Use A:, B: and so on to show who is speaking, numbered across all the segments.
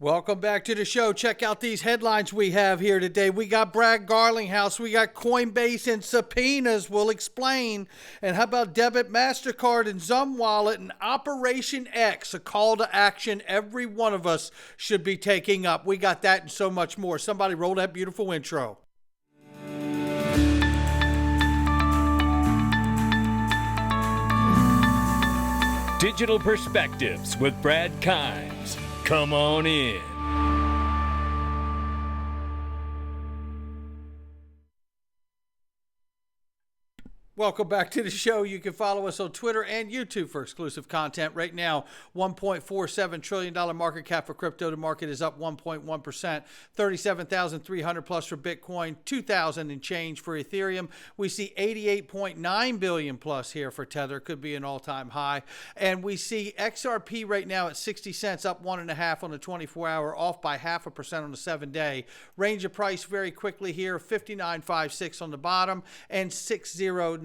A: Welcome back to the show. Check out these headlines we have here today. We got Brad Garlinghouse. We got Coinbase and Subpoenas. We'll explain. And how about Debit, Mastercard and Xumm Wallet and Operation X, a call to action every one of us should be taking up. We got that and so much more. Somebody roll that beautiful intro.
B: Digital Perspectives with Brad Kimes. Come on in.
A: Welcome back to the show. You can follow us on Twitter and YouTube for exclusive content. Right now, $1.47 trillion market cap for crypto. The market is up 1.1%, 37,300 plus for Bitcoin, 2,000 and change for Ethereum. We see 88.9 billion plus here for Tether. Could be an all-time high. And we see XRP right now at 60 cents, up 1.5 on the 24-hour, off by 0.5% on the 7-day. Range of price very quickly here, 59.56 on the bottom and 60.93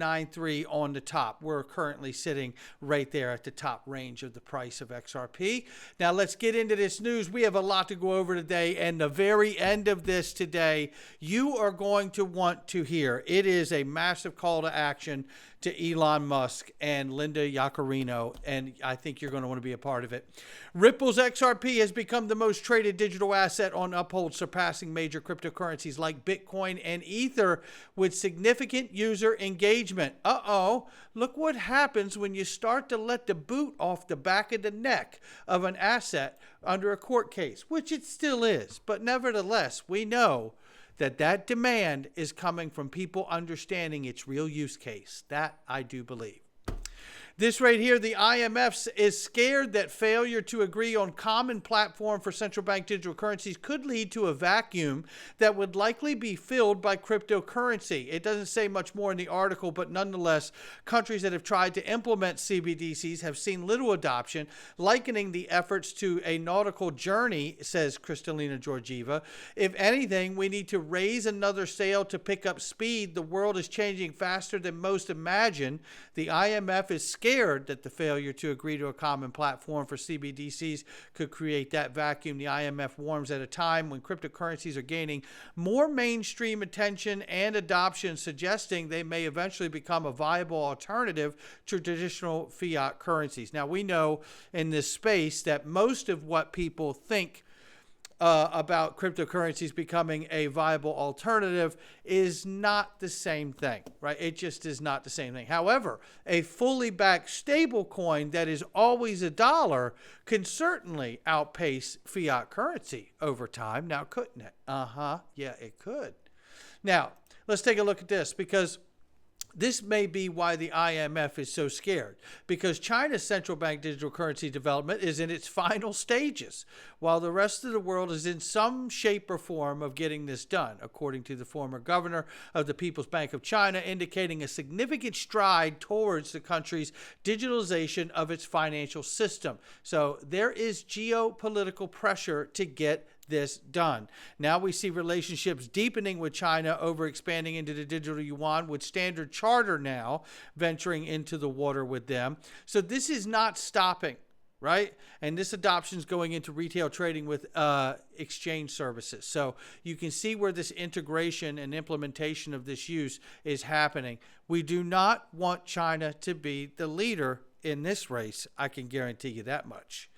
A: on the top. We're currently sitting right there at the top range of the price of XRP. Now let's get into this news. We have a lot to go over today, and the very end of this today, you are going to want to hear. It is a massive call to action to Elon Musk and Linda Yaccarino, and I think you're going to want to be a part of it. Ripple's XRP has become the most traded digital asset on Uphold, surpassing major cryptocurrencies like Bitcoin and Ether with significant user engagement. Look what happens when you start to let the boot off the back of the neck of an asset under a court case, which it still is. But nevertheless, we know that demand is coming from people understanding its real use case. That I do believe. This right here, the IMF is scared that failure to agree on common platform for central bank digital currencies could lead to a vacuum that would likely be filled by cryptocurrency. It doesn't say much more in the article, but nonetheless, countries that have tried to implement CBDCs have seen little adoption, likening the efforts to a nautical journey, says Kristalina Georgieva. If anything, we need to raise another sail to pick up speed. The world is changing faster than most imagine. The IMF is scared that the failure to agree to a common platform for CBDCs could create that vacuum. The IMF warns at a time when cryptocurrencies are gaining more mainstream attention and adoption, suggesting they may eventually become a viable alternative to traditional fiat currencies. Now, we know in this space that most of what people think about cryptocurrencies becoming a viable alternative is not the same thing, right? It just is not the same thing. However, a fully backed stable coin that is always a dollar can certainly outpace fiat currency over time. Now, couldn't it? Yeah, it could. Now, let's take a look at this, because this may be why the IMF is so scared, because China's central bank digital currency development is in its final stages, while the rest of the world is in some shape or form of getting this done, according to the former governor of the People's Bank of China, indicating a significant stride towards the country's digitalization of its financial system. So there is geopolitical pressure to get this done. Now we see relationships deepening with China over expanding into the digital yuan, with Standard Chartered now venturing into the water with them. So this is not stopping, right? And this adoption is going into retail trading with exchange services. So you can see where this integration and implementation of this use is happening. We do not want China to be the leader in this race. I can guarantee you that much.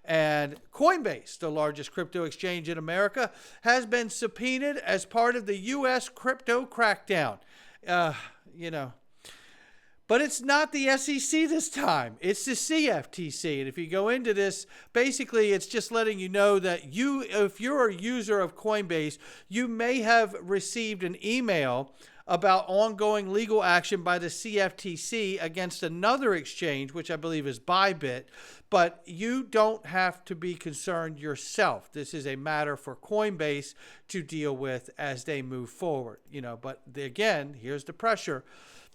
A: And Coinbase, the largest crypto exchange in America, has been subpoenaed as part of the U.S. crypto crackdown. But it's not the SEC this time. It's the CFTC. And if you go into this, basically it's just letting you know that if you're a user of Coinbase, you may have received an email about ongoing legal action by the CFTC against another exchange, which I believe is Bybit, but you don't have to be concerned yourself. This is a matter for Coinbase to deal with as they move forward. But again, here's the pressure.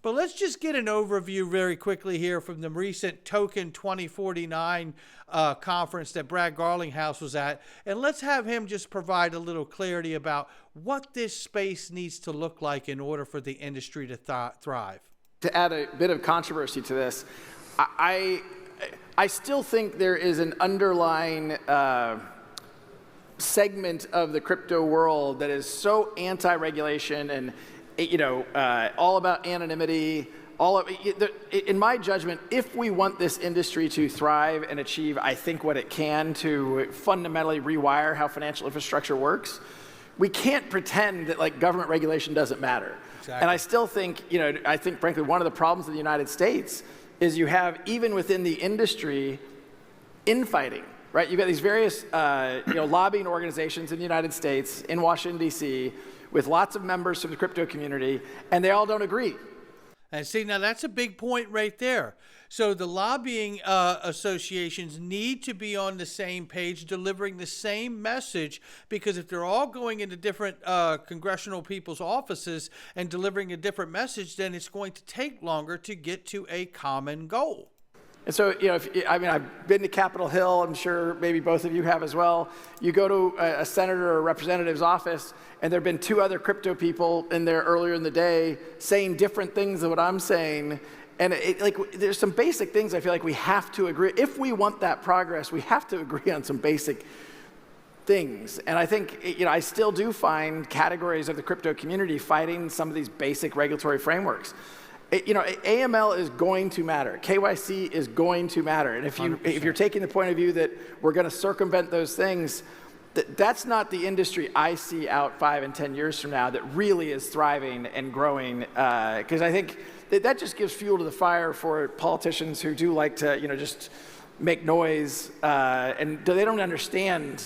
A: But let's just get an overview very quickly here from the recent Token 2049 conference that Brad Garlinghouse was at. And let's have him just provide a little clarity about what this space needs to look like in order for the industry to thrive.
C: To add a bit of controversy to this, I still think there is an underlying segment of the crypto world that is so anti-regulation and, all about anonymity. In my judgment, if we want this industry to thrive and achieve, I think, what it can to fundamentally rewire how financial infrastructure works, we can't pretend that like government regulation doesn't matter. Exactly. And I still think, frankly, one of the problems in the United States is you have, even within the industry, infighting, right? You've got these various, lobbying organizations in the United States, in Washington, D.C., with lots of members from the crypto community, and they all don't agree.
A: And see, now that's a big point right there. So the lobbying associations need to be on the same page, delivering the same message, because if they're all going into different congressional people's offices and delivering a different message, then it's going to take longer to get to a common goal.
C: And so, I've been to Capitol Hill. I'm sure maybe both of you have as well. You go to a senator or representative's office, and there have been two other crypto people in there earlier in the day saying different things than what I'm saying. And there's some basic things I feel like we have to agree. If we want that progress, we have to agree on some basic things. And I think, I still do find categories of the crypto community fighting some of these basic regulatory frameworks. AML is going to matter. KYC is going to matter. And if you're taking the point of view that we're going to circumvent those things, that's not the industry I see out 5 and 10 years from now that really is thriving and growing. Because I think that just gives fuel to the fire for politicians who do like to, just make noise, and they don't understand,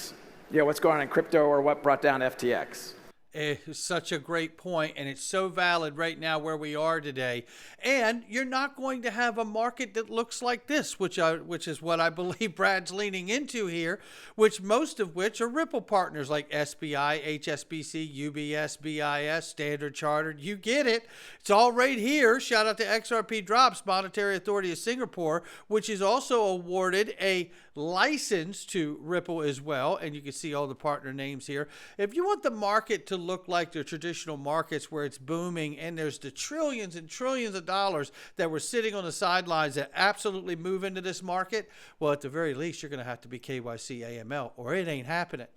C: what's going on in crypto or what brought down FTX.
A: It's such a great point, and it's so valid right now where we are today. And you're not going to have a market that looks like this, which is what I believe Brad's leaning into here, most of which are Ripple partners like SBI, HSBC, UBS, BIS, Standard Chartered. You get it. It's all right here. Shout out to XRP Drops, Monetary Authority of Singapore, which is also awarded a license to Ripple as well. And you can see all the partner names here. If you want the market to look like the traditional markets where it's booming and there's the trillions and trillions of dollars that were sitting on the sidelines that absolutely move into this market, well, at the very least, you're going to have to be KYC AML or it ain't happening.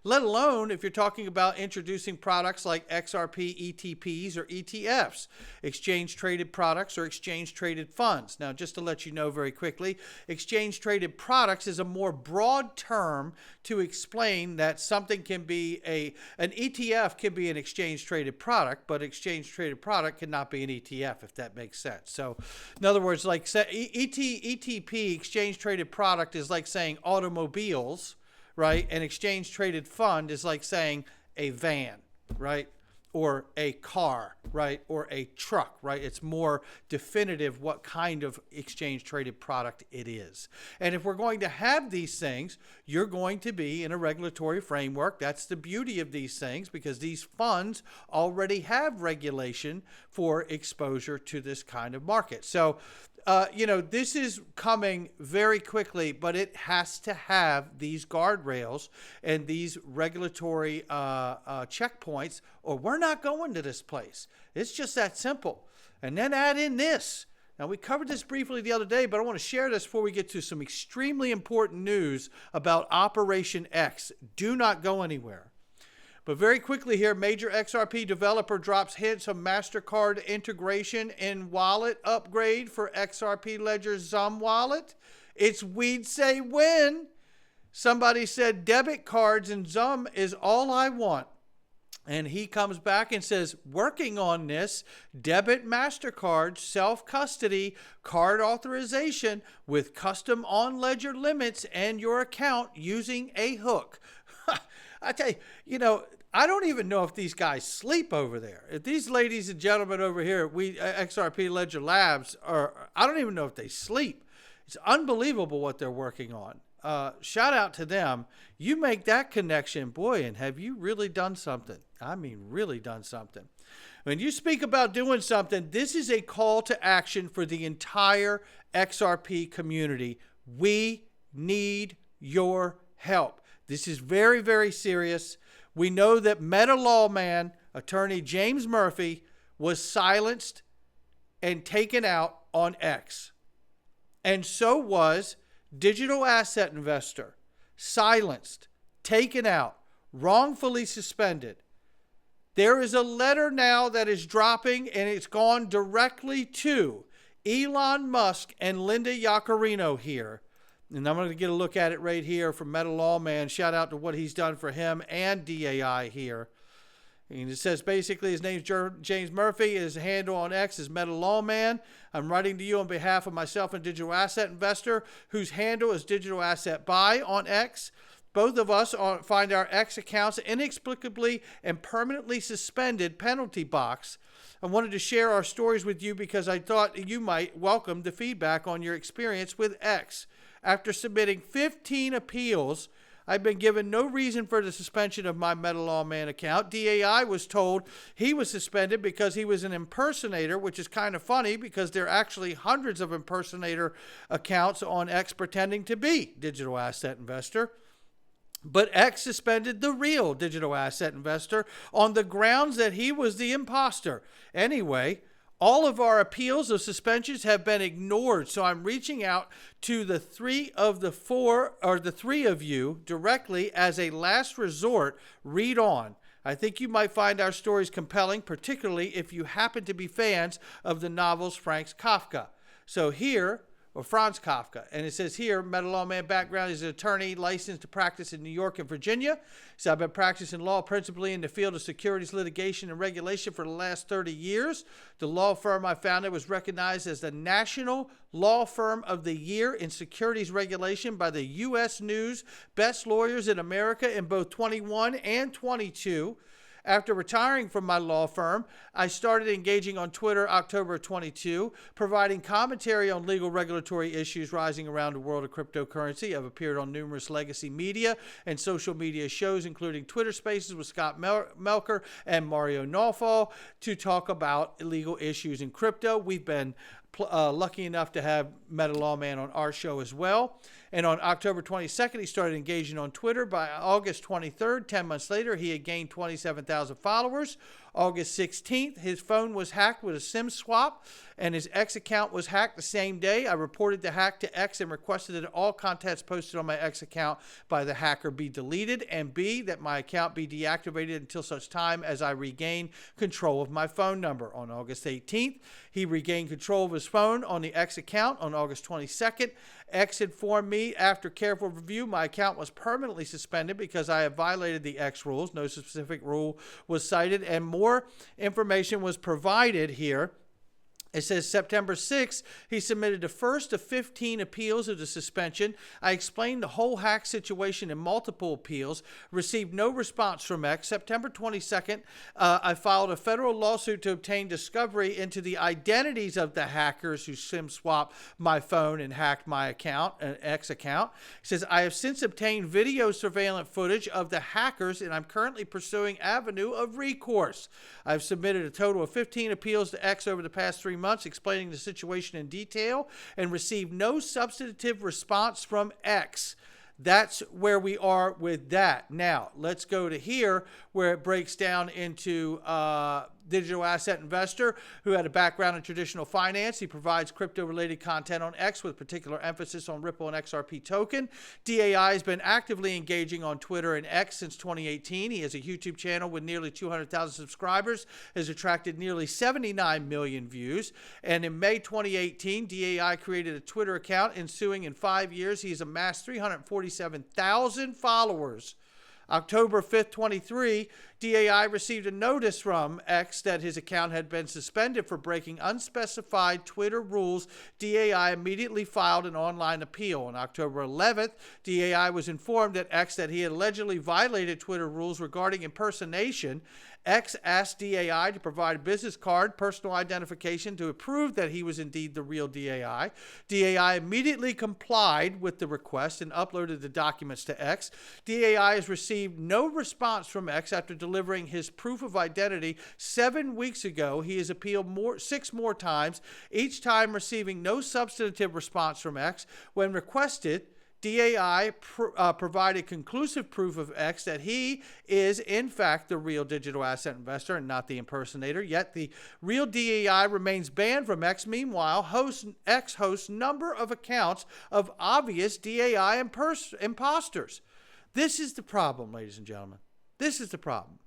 A: Let alone if you're talking about introducing products like XRP ETPs or ETFs, exchange-traded products or exchange-traded funds. Now, just to let you know very quickly, exchange-traded products is a more broad term to explain that something can be an ETF can be an exchange-traded product, but exchange-traded product cannot be an ETF, if that makes sense. So, in other words, like ETP, exchange-traded product, is like saying automobiles, right? An exchange-traded fund is like saying a van, right? Or a car, right? Or a truck, right? It's more definitive what kind of exchange-traded product it is. And if we're going to have these things, you're going to be in a regulatory framework. That's the beauty of these things, because these funds already have regulation for exposure to this kind of market. So, this is coming very quickly, but it has to have these guardrails and these regulatory checkpoints, or we're not going to this place. It's just that simple. And then add in this. Now, we covered this briefly the other day, but I want to share this before we get to some extremely important news about Operation X. Do not go anywhere. But very quickly here, major XRP developer drops hints of Mastercard integration in wallet upgrade for XRP Ledger Xumm wallet. It's we'd say when. Somebody said debit cards and Xumm is all I want. And he comes back and says, working on this, debit Mastercard, self-custody, card authorization with custom on-ledger limits and your account using a hook. I tell you, I don't even know if these guys sleep over there. If these ladies and gentlemen over here, XRP Ledger Labs, I don't even know if they sleep. It's unbelievable what they're working on. Shout out to them. You make that connection, boy, and have you really done something? I mean, really done something. When you speak about doing something, this is a call to action for the entire XRP community. We need your help. This is very, very serious. We know that MetaLawMan, attorney James Murphy, was silenced and taken out on X. And so was digital asset investor, silenced, taken out. wrongfully suspended. There is a letter now that is dropping, and it's gone directly to Elon Musk and Linda Yaccarino here. And I'm going to get a look at it right here from MetaLawMan. Shout out to what he's done for him and DAI here. And it says basically his name's James Murphy. His handle on X is MetaLawMan. I'm writing to you on behalf of myself and digital asset investor whose handle is Digital Asset Buy on X. Both of us find our X accounts inexplicably and permanently suspended penalty box. I wanted to share our stories with you because I thought you might welcome the feedback on your experience with X. After submitting 15 appeals, I've been given no reason for the suspension of my MetaLawMan account. DAI was told he was suspended because he was an impersonator, which is kind of funny because there are actually hundreds of impersonator accounts on X pretending to be digital asset investor. But X suspended the real digital asset investor on the grounds that he was the imposter. Anyway, all of our appeals of suspensions have been ignored. So I'm reaching out to the three of you directly as a last resort. Read on. I think you might find our stories compelling, particularly if you happen to be fans of the novels Franz Kafka. So here, or Franz Kafka. And it says here, MetaLawMan background is an attorney licensed to practice in New York and Virginia. So I've been practicing law principally in the field of securities litigation and regulation for the last 30 years. The law firm I founded was recognized as the National Law Firm of the Year in Securities Regulation by the U.S. News Best Lawyers in America in both 21 and 22. After retiring from my law firm, I started engaging on Twitter October 22, providing commentary on legal regulatory issues rising around the world of cryptocurrency. I've appeared on numerous legacy media and social media shows, including Twitter Spaces with Scott Melker and Mario Nawfal, to talk about legal issues in crypto. We've been lucky enough to have MetaLawMan on our show as well. And on October 22nd, he started engaging on Twitter. By August 23rd, 10 months later, he had gained 27,000 followers. August 16th, his phone was hacked with a SIM swap, and his X account was hacked the same day. I reported the hack to X and requested that all contents posted on my X account by the hacker be deleted, and B, that my account be deactivated until such time as I regain control of my phone number. On August 18th, he regained control of his phone on the X account. On August 22nd, X informed me after careful review my account was permanently suspended because I have violated the X rules. No specific rule was cited, and more information was provided here. It says September 6th, he submitted the first of 15 appeals of the suspension. I explained the whole hack situation in multiple appeals, received no response from X. September 22nd, I filed a federal lawsuit to obtain discovery into the identities of the hackers who SIM swapped my phone and hacked my account, an X account. It says, I have since obtained video surveillance footage of the hackers, and I'm currently pursuing avenue of recourse. I've submitted a total of 15 appeals to X over the past 3 months, explaining the situation in detail, and received no substantive response from X. That's where we are with that. Now, let's go to here where it breaks down into digital asset investor who had a background in traditional finance. He provides crypto-related content on X with particular emphasis on Ripple and XRP token. DAI has been actively engaging on Twitter and X since 2018. He has a YouTube channel with nearly 200,000 subscribers, has attracted nearly 79 million views. And in May 2018, DAI created a Twitter account. Ensuing in 5 years, he has amassed 347,000 followers. October 5th, 23, DAI received a notice from X that his account had been suspended for breaking unspecified Twitter rules. DAI immediately filed an online appeal. On October 11th, DAI was informed that X that he had allegedly violated Twitter rules regarding impersonation. X asked DAI to provide a business card, personal identification to prove that he was indeed the real DAI. DAI immediately complied with the request and uploaded the documents to X. DAI has received no response from X after delivering his proof of identity 7 weeks ago. He has appealed 6 more times, each time receiving no substantive response from X. When requested, DAI provided conclusive proof of X that he is, in fact, the real digital asset investor and not the impersonator. Yet the real DAI remains banned from X. Meanwhile, X hosts number of accounts of obvious DAI imposters. This is the problem, ladies and gentlemen. This is the problem.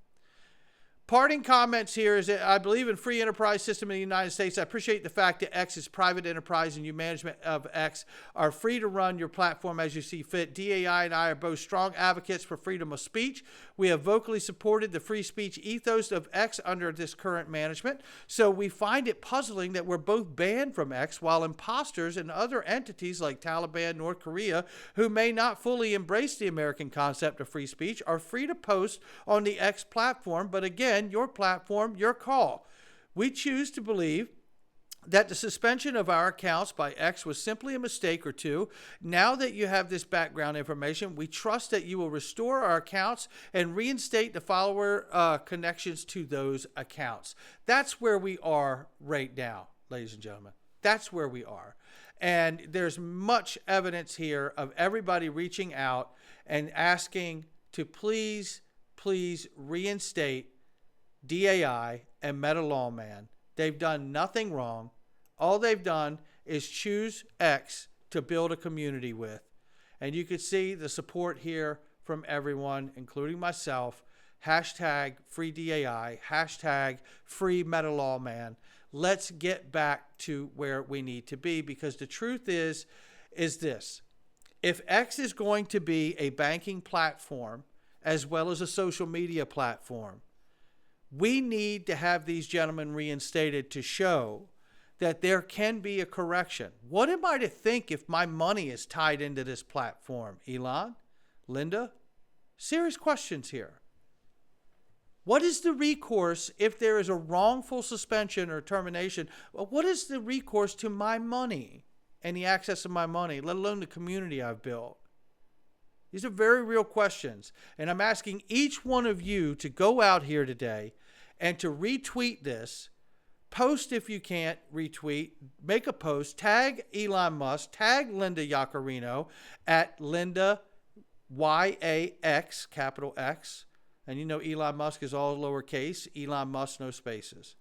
A: Parting comments here is that I believe in free enterprise system in the United States. I appreciate the fact that X is private enterprise and you management of X are free to run your platform as you see fit. DAI and I are both strong advocates for freedom of speech. We have vocally supported the free speech ethos of X under this current management. So we find it puzzling that we're both banned from X while imposters and other entities like Taliban, North Korea, who may not fully embrace the American concept of free speech, are free to post on the X platform. But again, your platform, your call. We choose to believe that the suspension of our accounts by X was simply a mistake or two. Now that you have this background information, we trust that you will restore our accounts and reinstate the follower connections to those accounts. That's where we are right now, ladies and gentlemen. That's where we are. And there's much evidence here of everybody reaching out and asking to please reinstate DAI and MetaLawMan. They've done nothing wrong. All they've done is choose X to build a community with. And you can see the support here from everyone, including myself. Hashtag free DAI, hashtag free MetaLawMan. Let's get back to where we need to be, because the truth is this. If X is going to be a banking platform as well as a social media platform, we need to have these gentlemen reinstated to show that there can be a correction. What am I to think if my money is tied into this platform? Elon? Linda? Serious questions here. What is the recourse if there is a wrongful suspension or termination? Well, what is the recourse to my money and the access to my money, let alone the community I've built? These are very real questions. And I'm asking each one of you to go out here today and to retweet this. Post if you can't retweet. Make a post. Tag Elon Musk. Tag Linda Yaccarino at Linda YAX, capital X. And you know Elon Musk is all lowercase. Elon Musk, no spaces.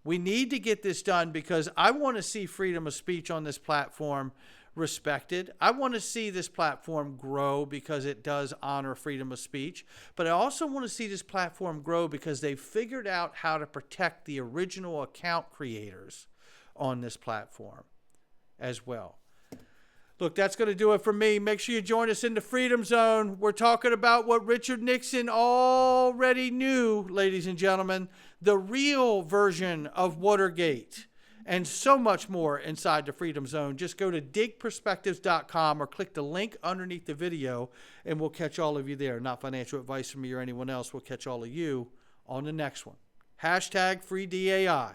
A: We need to get this done because I want to see freedom of speech on this platform respected. I want to see this platform grow because it does honor freedom of speech. But I also want to see this platform grow because they've figured out how to protect the original account creators on this platform as well. Look, that's going to do it for me. Make sure you join us in the Freedom Zone. We're talking about what Richard Nixon already knew, ladies and gentlemen, the real version of Watergate, and so much more inside the Freedom Zone. Just go to digperspectives.com or click the link underneath the video, and we'll catch all of you there. Not financial advice from me or anyone else. We'll catch all of you on the next one. Hashtag free DAI.